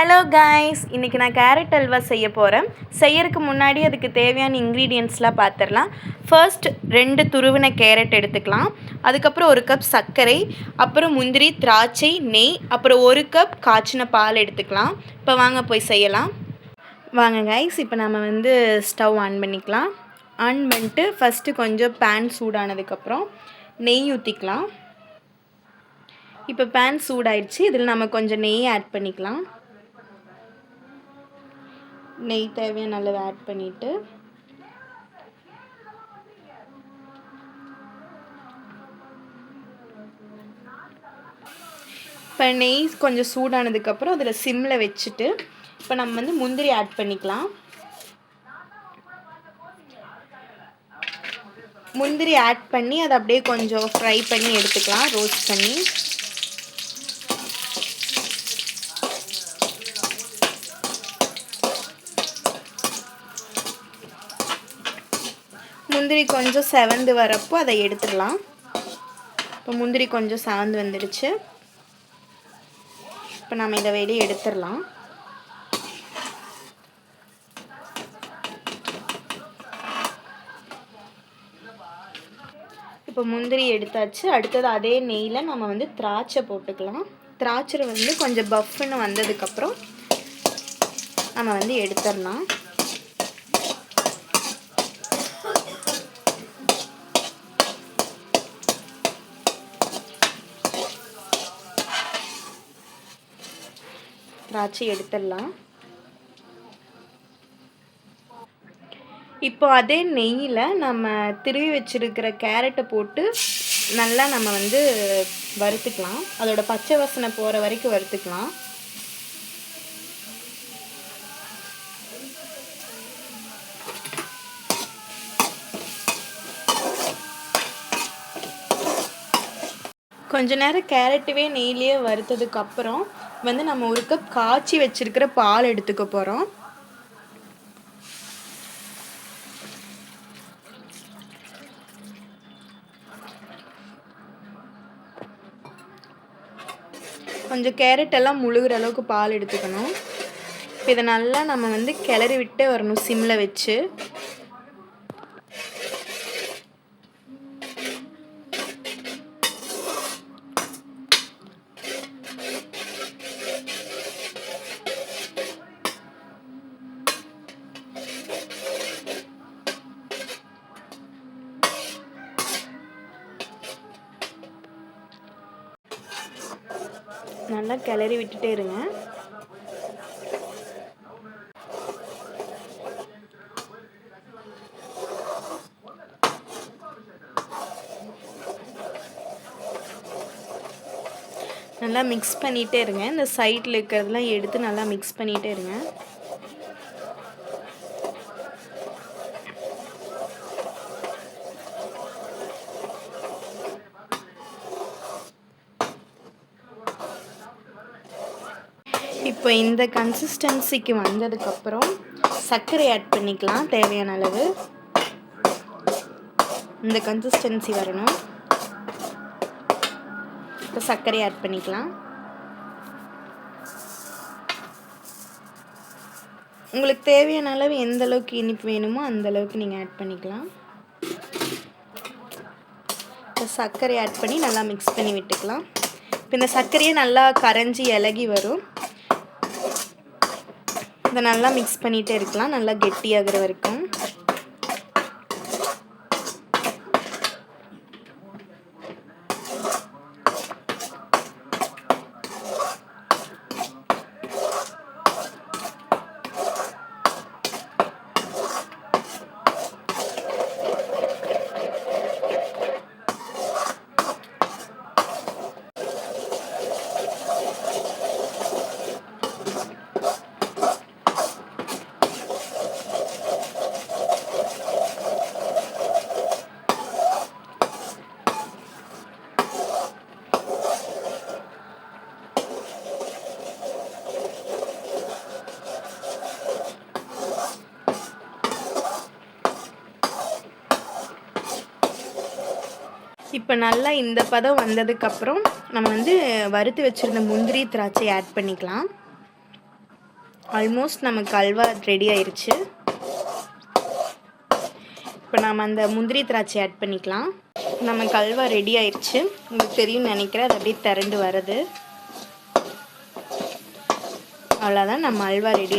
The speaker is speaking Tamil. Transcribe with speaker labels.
Speaker 1: ஹலோ கைஸ், இன்றைக்கி நான் கேரட் அல்வா செய்ய போகிறேன். செய்யறதுக்கு முன்னாடி அதுக்கு தேவையான இன்க்ரீடியன்ட்ஸ்லாம் பார்த்துடலாம். ஃபர்ஸ்ட் 2 துருவின கேரட் எடுத்துக்கலாம். அதுக்கப்புறம் 1 கப் சர்க்கரை, அப்புறம் முந்திரி, திராட்சை, நெய், அப்புறம் 1 கப் காய்ச்சின பால் எடுத்துக்கலாம். இப்போ வாங்க போய் செய்யலாம். வாங்க கைஸ், இப்போ நம்ம ஸ்டவ் ஆன் பண்ணிக்கலாம். ஆன் பண்ணிட்டு ஃபஸ்ட்டு கொஞ்சம் பேன் சூடானதுக்கப்புறம் நெய் ஊற்றிக்கலாம். இப்போ பேன் சூடாயிடுச்சு. இதில் நம்ம கொஞ்சம் நெய் ஆட் பண்ணிக்கலாம். நெய் தேவையான அளவு ஆட் பண்ணிவிட்டு இப்போ நெய் கொஞ்சம் சூடானதுக்கப்புறம் அதில் சிம்மில் வச்சுட்டு இப்போ நம்ம முந்திரி ஆட் பண்ணிக்கலாம். முந்திரி ஆட் பண்ணி அதை அப்படியே கொஞ்சம் ஃப்ரை பண்ணி எடுத்துக்கலாம், ரோஸ்ட் பண்ணி. முந்திரி கொஞ்சம் செவந்து வரப்போ அதை எடுத்துடலாம். இப்போ முந்திரி கொஞ்சம் செவந்து வந்துடுச்சு. இப்போ நம்ம இதை வெளியே எடுத்துடலாம். இப்போ முந்திரி எடுத்தாச்சு. அடுத்தது அதே நெய்யில் நம்ம திராட்சை போட்டுக்கலாம். திராட்சை கொஞ்சம் பஃப்னு வந்ததுக்கப்புறம் நம்ம எடுத்துடலாம். திராட்சை எடுத்துடலாம். இப்போ அதே நெய்யில் நம்ம திருவி வச்சுருக்கிற கேரட்டை போட்டு நல்லா நம்ம வறுத்துக்கலாம். அதோட பச்சை வாசனை போகிற வரைக்கும் வறுத்துக்கலாம். கொஞ்ச நேரம் கேரட்டுவே நெய்லேயே வறுத்ததுக்கப்புறம் நம்ம 1 கப் காய்ச்சி வச்சுருக்கிற பால் எடுத்துக்க போகிறோம். கொஞ்சம் கேரட் எல்லாம் முழுகிற அளவுக்கு பால் எடுத்துக்கணும். இப்போ இதை நல்லா நம்ம கிளறி விட்டு வரணும் சிம்மில் வச்சு. நல்லா கிளறி விட்டுட்டே இருங்க. நல்லா மிக்ஸ் பண்ணிகிட்டே இருங்க. இந்த சைடில் இருக்கிறதெல்லாம் எடுத்து நல்லா மிக்ஸ் பண்ணிகிட்டே இருங்க. இப்போ இந்த கன்சிஸ்டன்சிக்கு வந்ததுக்கப்புறம் சர்க்கரை ஆட் பண்ணிக்கலாம். தேவையான அளவு இந்த கன்சிஸ்டன்சி வரணும். இப்போ சர்க்கரை ஆட் பண்ணிக்கலாம். உங்களுக்கு தேவையான அளவு எந்த அளவுக்கு இனிப்பு வேணுமோ அந்த அளவுக்கு நீங்கள் ஆட் பண்ணிக்கலாம். இப்போ சர்க்கரை ஆட் பண்ணி நல்லா மிக்ஸ் பண்ணி விட்டுக்கலாம். இப்போ இந்த சர்க்கரையே நல்லா கரைஞ்சி இலகி வரும். இதை நல்லா மிக்ஸ் பண்ணிகிட்டே இருக்கலாம், நல்லா கெட்டியாகிற வரைக்கும். இப்போ நல்லா இந்த பதம் வந்ததுக்கப்புறம் நம்ம வறுத்து வச்சுருந்த முந்திரி திராட்சை ஆட் பண்ணிக்கலாம். ஆல்மோஸ்ட் நமக்கு அல்வா ரெடி ஆயிருச்சு. இப்போ நாம் அந்த முந்திரி திராட்சை ஆட் பண்ணிக்கலாம். நமக்கு அல்வா ரெடி ஆயிடுச்சு. உங்களுக்கு தெரியும்னு நினைக்கிறேன், அது அப்படியே திரண்டு வருது. அவ்வளோதான், நம்ம அல்வா ரெடி.